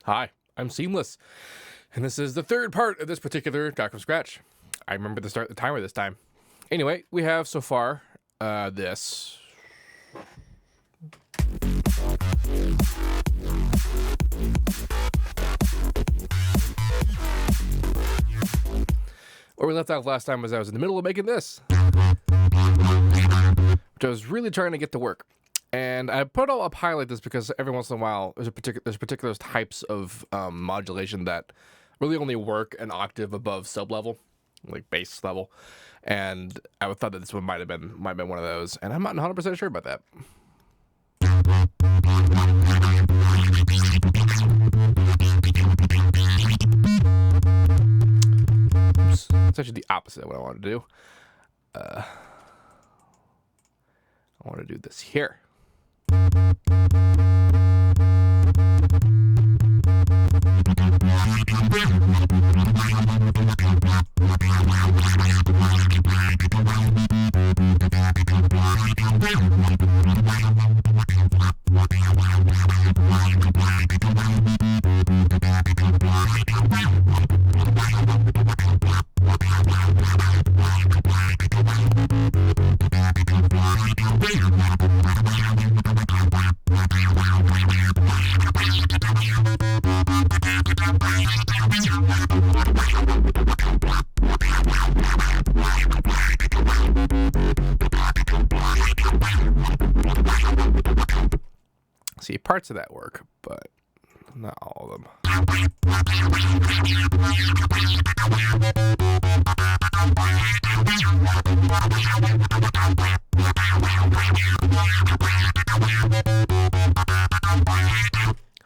Hi, I'm Seamless, and this is the third part of this particular Doc from Scratch. I remember to start the timer this time. Anyway, we have so far this. Where we left off last time was I was in the middle of making this, which I was really trying to get to work. And I put it all up high like this because every once in a while there's particular types of modulation that really only work an octave above sub level, like bass level. And I thought that this one might have been one of those, and I'm not 100% sure about that. Oops. It's actually the opposite of what I wanted to do. I want to do this here. See, parts of that work, but not all of them.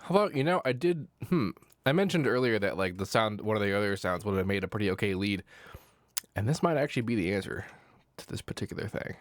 How about, I mentioned earlier that like the sound, one of the earlier sounds would have made a pretty okay lead, and this might actually be the answer to this particular thing.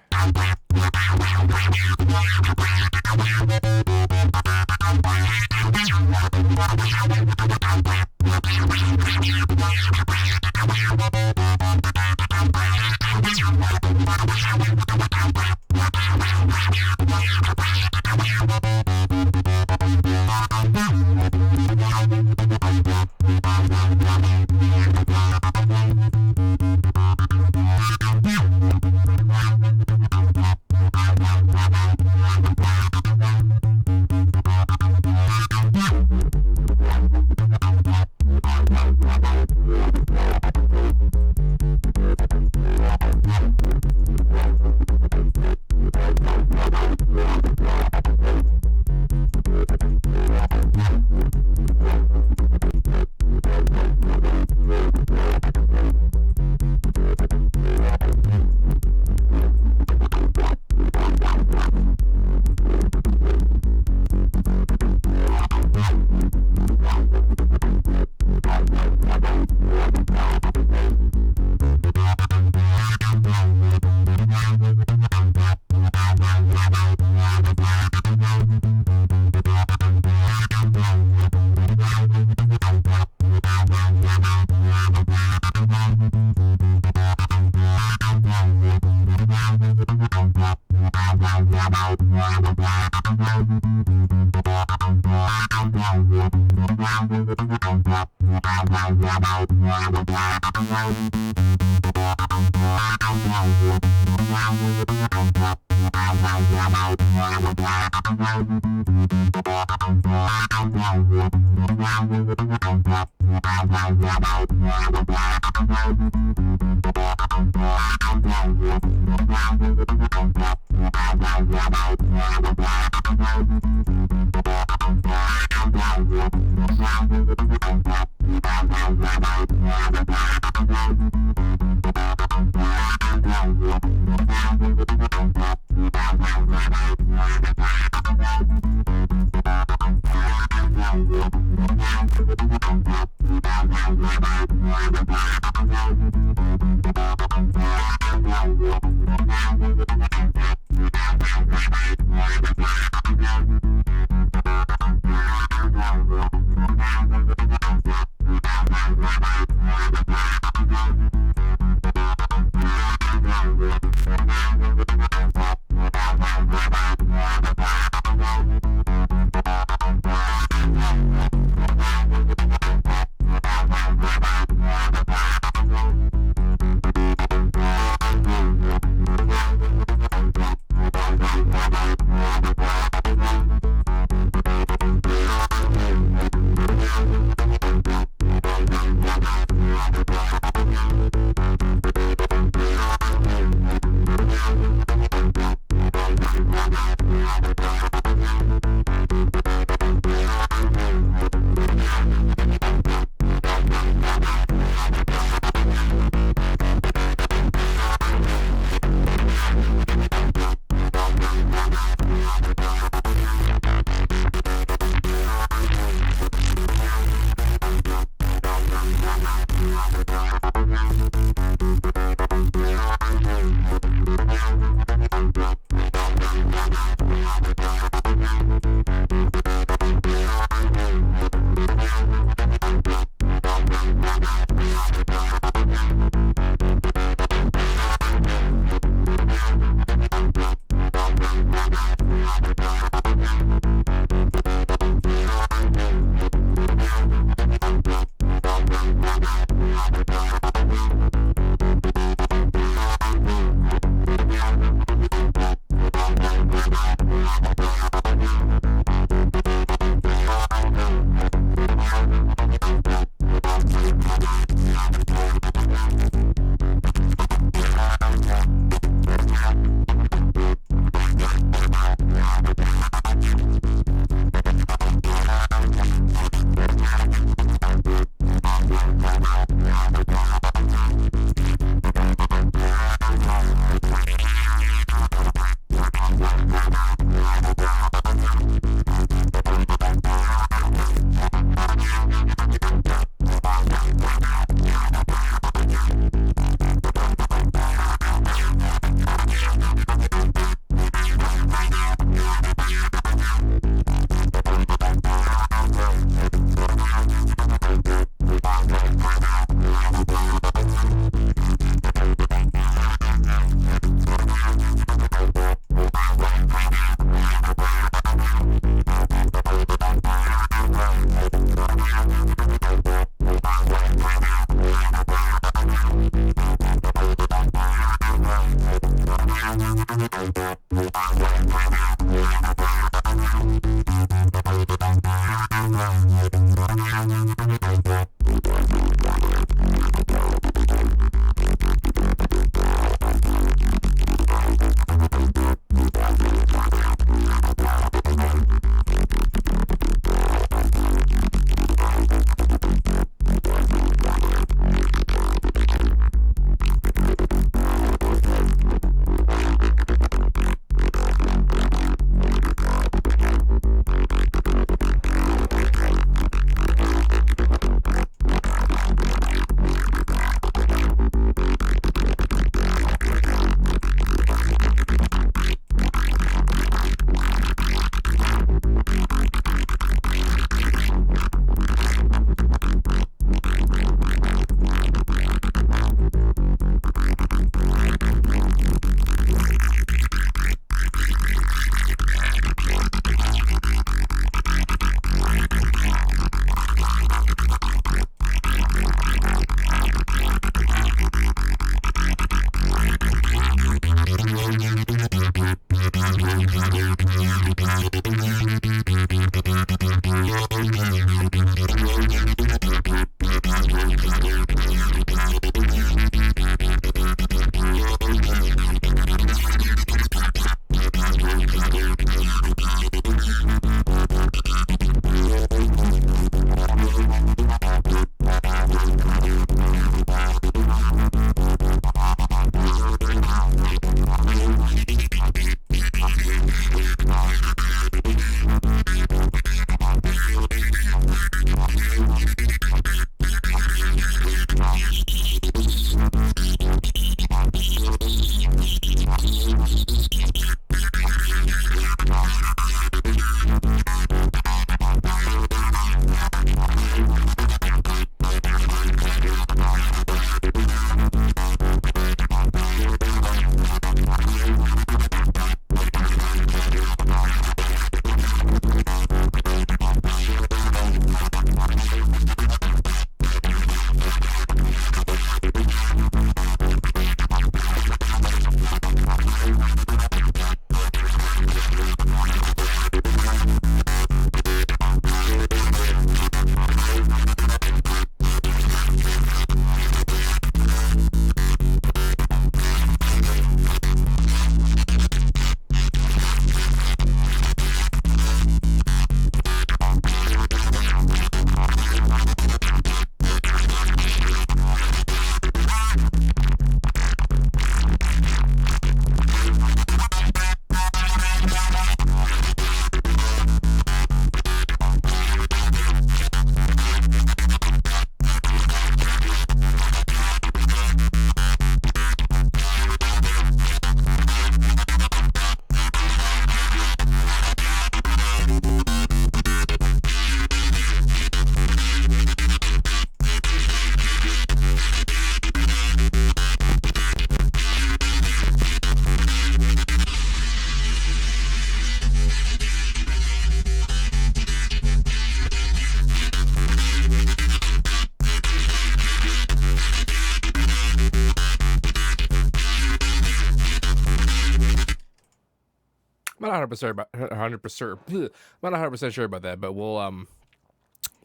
100% sure about that, but we'll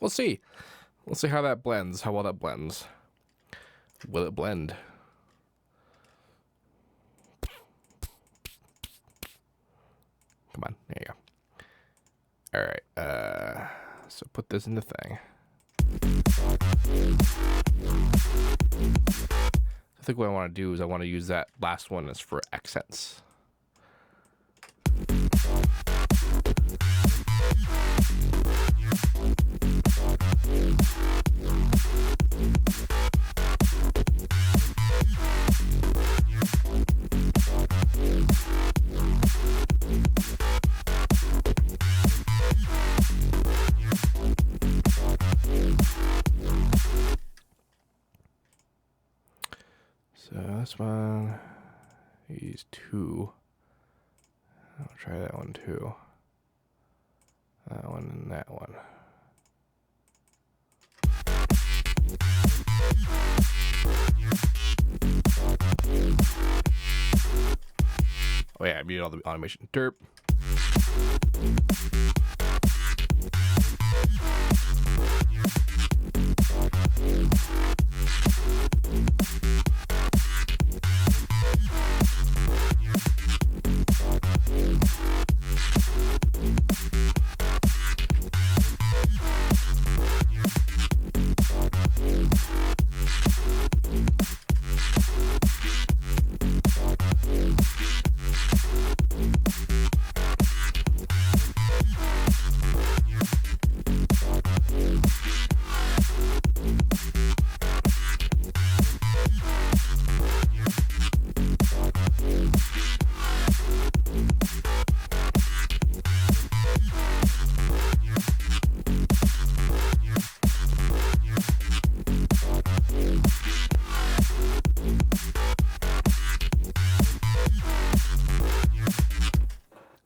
see. We'll see how that blends, how well that blends. Will it blend? Come on, there you go. All right, so put this in the thing. I think what I want to do is I want to use that last one as for accents. So this one, these two. I'll try that one too. That one and that one. Oh yeah, I muted all the automation. Derp.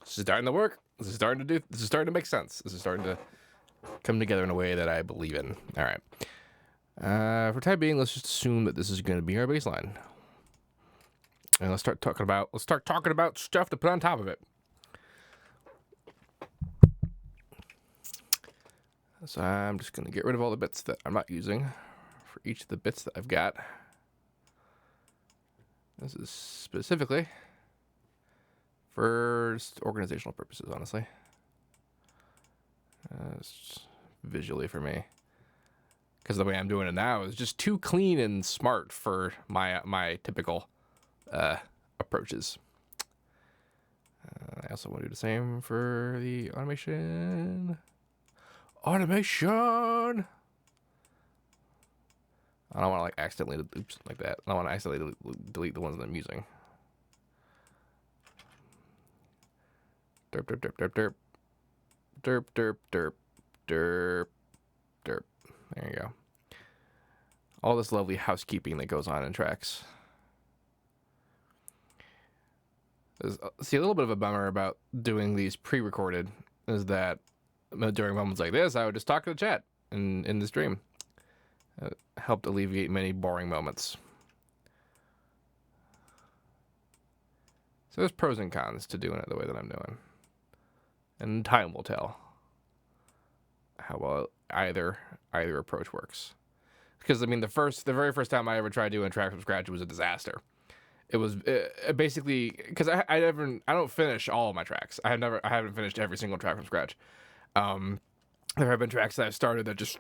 This is starting to work. This is starting to make sense. This is starting to come together in a way that I believe in. All right. For time being, let's just assume that this is going to be our baseline. And let's start talking about stuff to put on top of it. So I'm just going to get rid of all the bits that I'm not using for each of the bits that I've got. This is specifically for just organizational purposes, honestly. It's visually for me. Because the way I'm doing it now is just too clean and smart for my typical approaches. I also want to do the same for the automation. Automation! I don't want to like accidentally, oops, like that. I don't want to accidentally delete the ones that I'm using. Derp, derp, derp, derp, derp. Derp, derp, derp, derp, derp. There you go. All this lovely housekeeping that goes on in tracks. See, a little bit of a bummer about doing these pre-recorded is that during moments like this, I would just talk to the chat in the stream. It helped alleviate many boring moments. So there's pros and cons to doing it the way that I'm doing. And time will tell how well either approach works. Because I mean, the very first time I ever tried doing a track from scratch, it was a disaster. It was basically because I don't finish all of my tracks. I haven't finished every single track from scratch. There have been tracks that I've started that just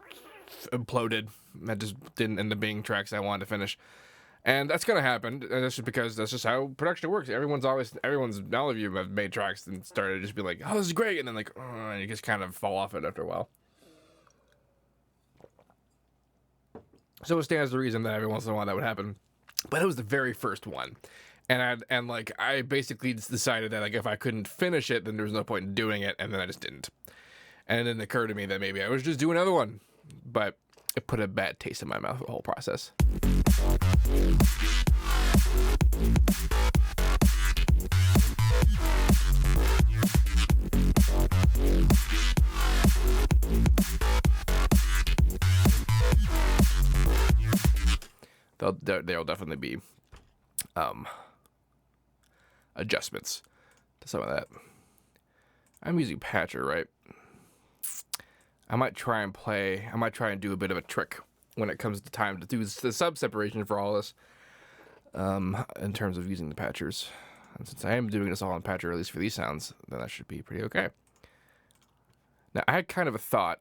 imploded, that just didn't end up being tracks I wanted to finish. And that's gonna happen. And that's just because that's just how production works. All of you have made tracks and started to just be like, oh, this is great, and then like, oh, and you just kind of fall off it after a while. So it stands to reason that every once in a while that would happen. But it was the very first one. And I basically decided that like if I couldn't finish it, then there was no point in doing it, and then I just didn't. And it didn't occur to me that maybe I was just do another one. But it put a bad taste in my mouth, the whole process. There'll definitely be adjustments to some of that. I'm using Patcher, right? I might try and do a bit of a trick when it comes to time to do the sub separation for all this. In terms of using the patchers. And since I am doing this all on patcher, at least for these sounds, then that should be pretty okay. Now, I had kind of a thought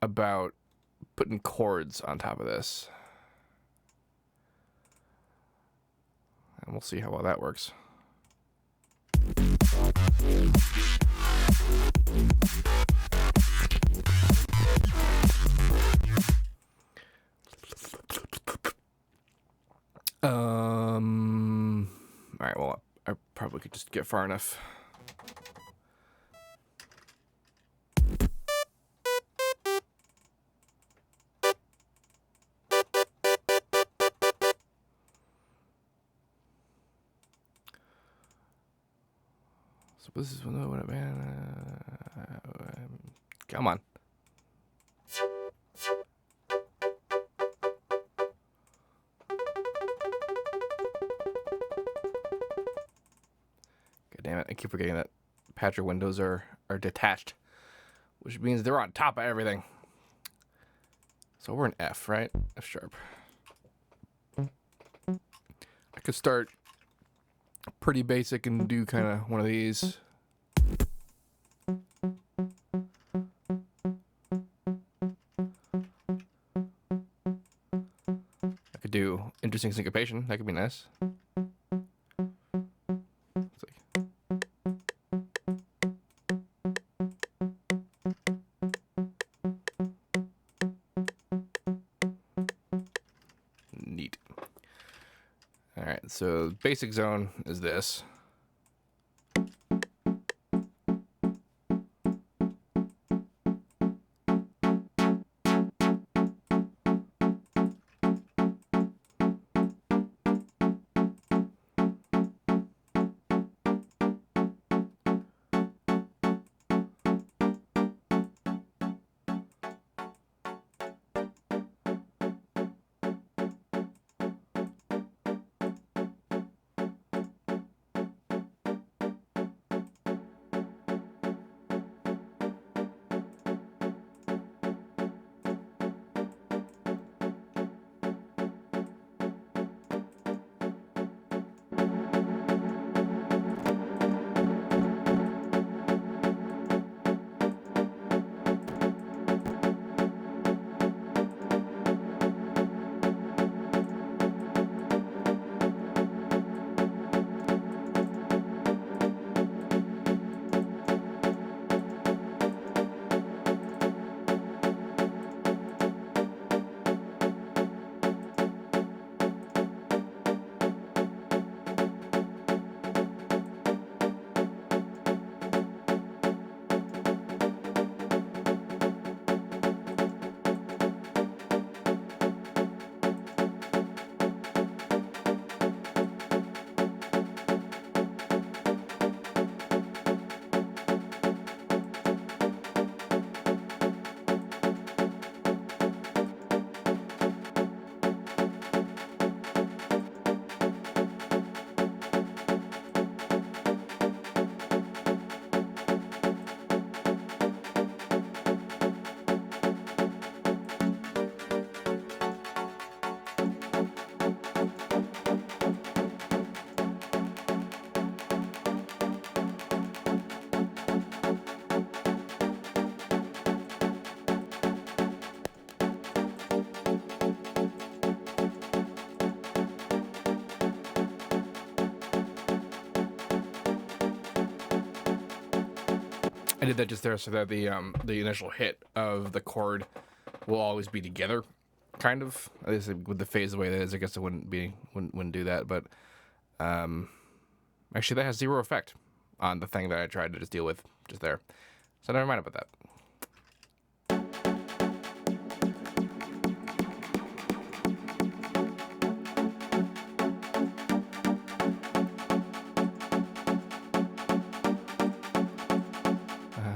about putting chords on top of this. And we'll see how well that works. All right, well, I probably could just get far enough. So this is what a man. Come on. Damn it, I keep forgetting that patcher windows are detached, which means they're on top of everything. So we're in F, right? F sharp. I could start pretty basic and do kind of one of these. I could do interesting syncopation. That could be nice. Neat. All right, so basic zone is this. I did that just there so that the initial hit of the chord will always be together, kind of. At least with the phase the way it is, I guess it wouldn't do that. But actually, that has zero effect on the thing that I tried to just deal with just there. So never mind about that.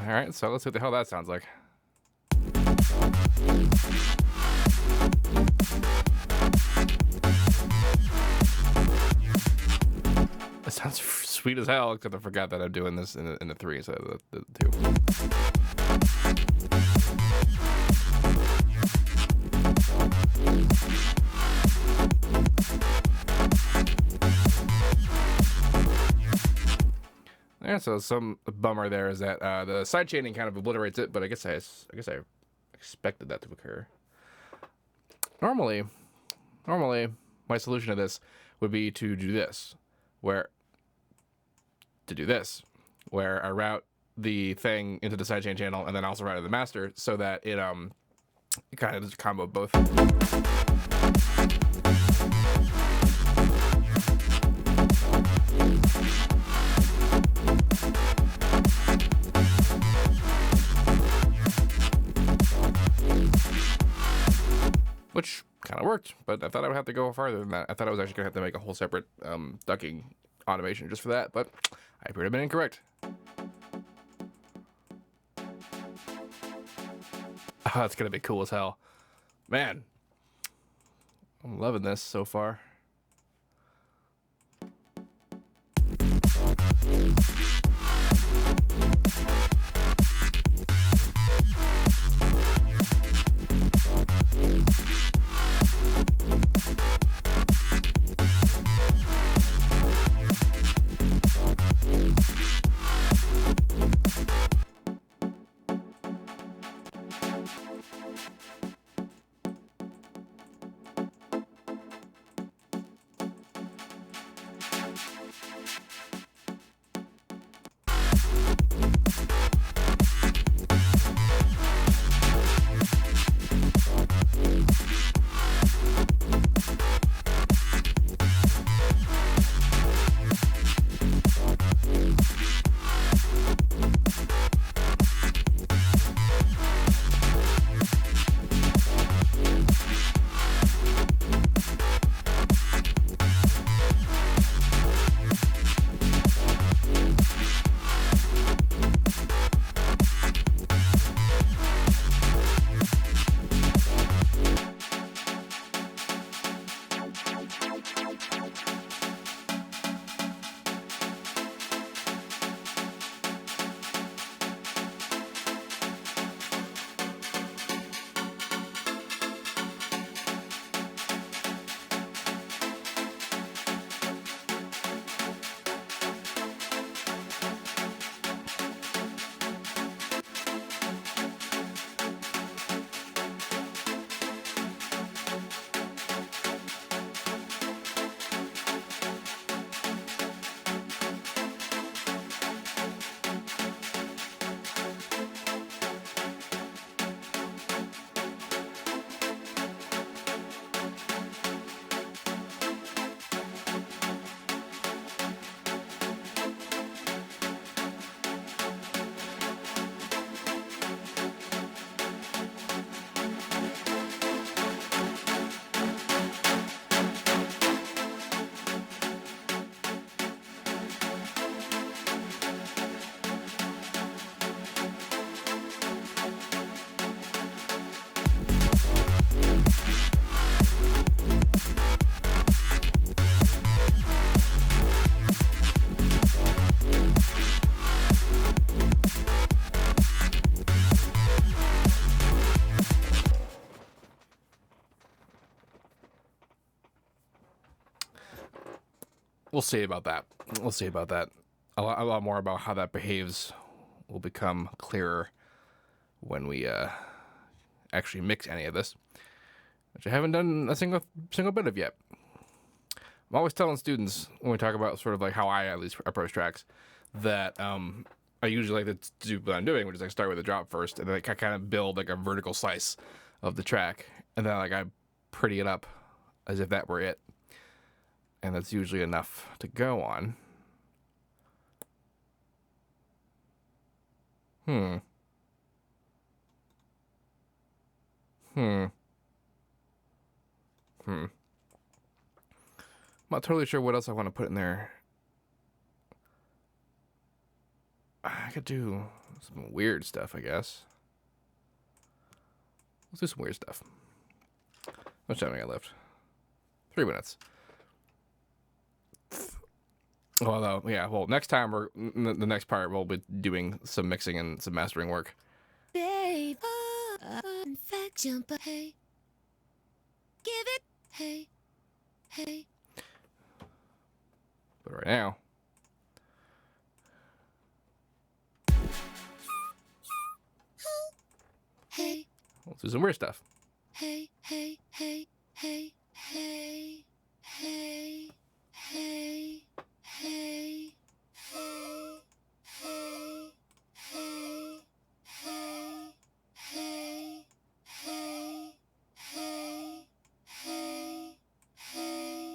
All right, so let's see what the hell that sounds like. It sounds sweet as hell, except I forgot that I'm doing this in the 3 instead of the 2. Yeah, so some bummer there is that the side chaining kind of obliterates it, but I guess I expected that to occur. Normally, my solution to this would be to do this, where I route the thing into the sidechain channel and then also route to the master, so that it kind of does a combo of both. Which kind of worked, but I thought I would have to go farther than that. I thought I was actually going to have to make a whole separate ducking automation just for that, but I appear to have been incorrect. Oh, that's going to be cool as hell. Man, I'm loving this so far. We'll see about that. We'll see about that. A lot more about how that behaves will become clearer when we actually mix any of this, which I haven't done a single bit of yet. I'm always telling students when we talk about sort of like how I at least approach tracks that I usually like to do what I'm doing, which is I start with a drop first, and then I kind of build like a vertical slice of the track, and then like I pretty it up as if that were it, and that's usually enough to go on. I'm not totally sure what else I want to put in there. I could do some weird stuff, I guess. Let's do some weird stuff. How much time I got left? 3 minutes. Although, yeah, well, next time the next part we'll be doing some mixing and some mastering work. Babe, infection, but hey, give it, hey, hey. But right now, Hey, let's do some weird stuff. hey, hey, hey, hey, hey, hey, hey, hey, hey, hey, hey, hey, hey, hey, hey, hey, hey.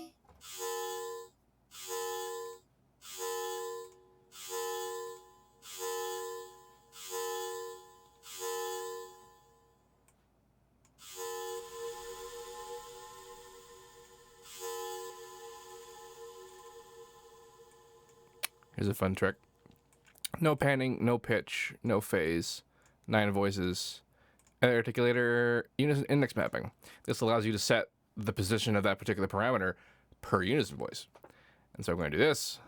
Here's a fun trick. No panning, no pitch, no phase, 9 voices, articulator, unison index mapping. This allows you to set the position of that particular parameter per unison voice. And so I'm going to do this.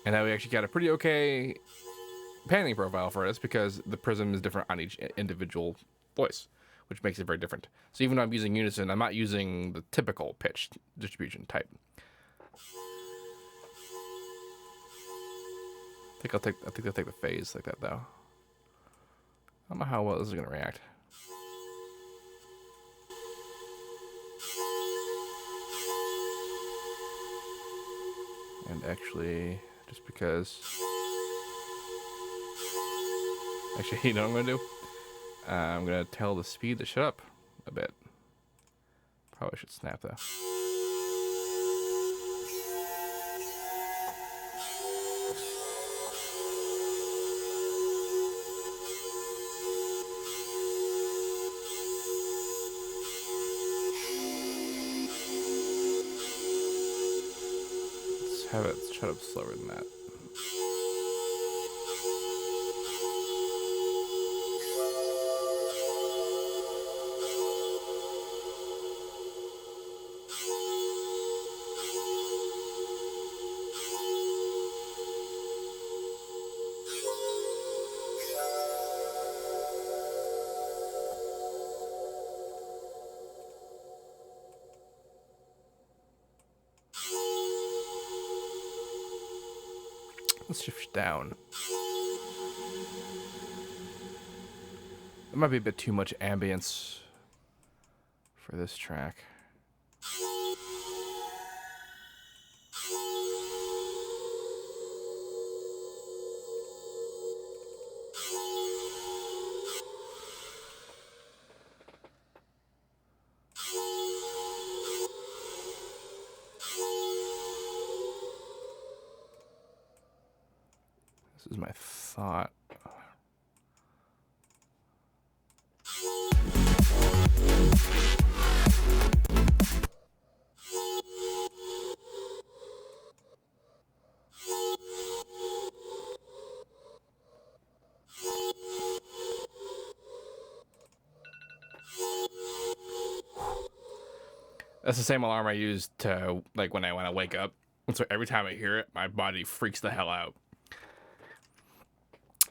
And now we actually got a pretty okay panning profile for this because the prism is different on each individual voice, which makes it very different. So even though I'm using unison, I'm not using the typical pitch distribution type. I think I'll take the phase like that though. I don't know how well this is gonna react. And actually, just because. Actually, you know what I'm gonna do? I'm gonna tell the speed to shut up a bit. Probably should snap though. Let's have it shut up slower than that. Let's shift down. There might be a bit too much ambience for this track. This is my thought. That's the same alarm I use to like when I wake up. And so every time I hear it, my body freaks the hell out.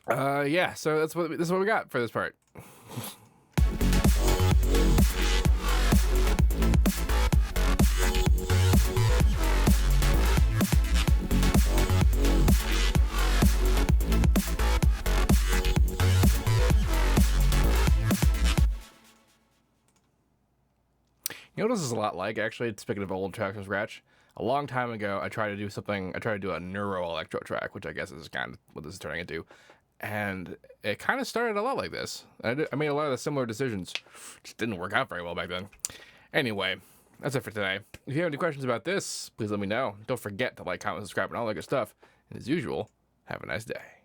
Yeah. So this is what we got for this part. You know what this is a lot like, actually, speaking of old tracks from scratch? A long time ago, I tried to do a neuro electro track, which I guess is kind of what this is turning into. And it kind of started a lot like this. I made a lot of the similar decisions. Just didn't work out very well back then. Anyway, that's it for today. If you have any questions about this, please let me know. Don't forget to like, comment, subscribe, and all that good stuff. And as usual, have a nice day.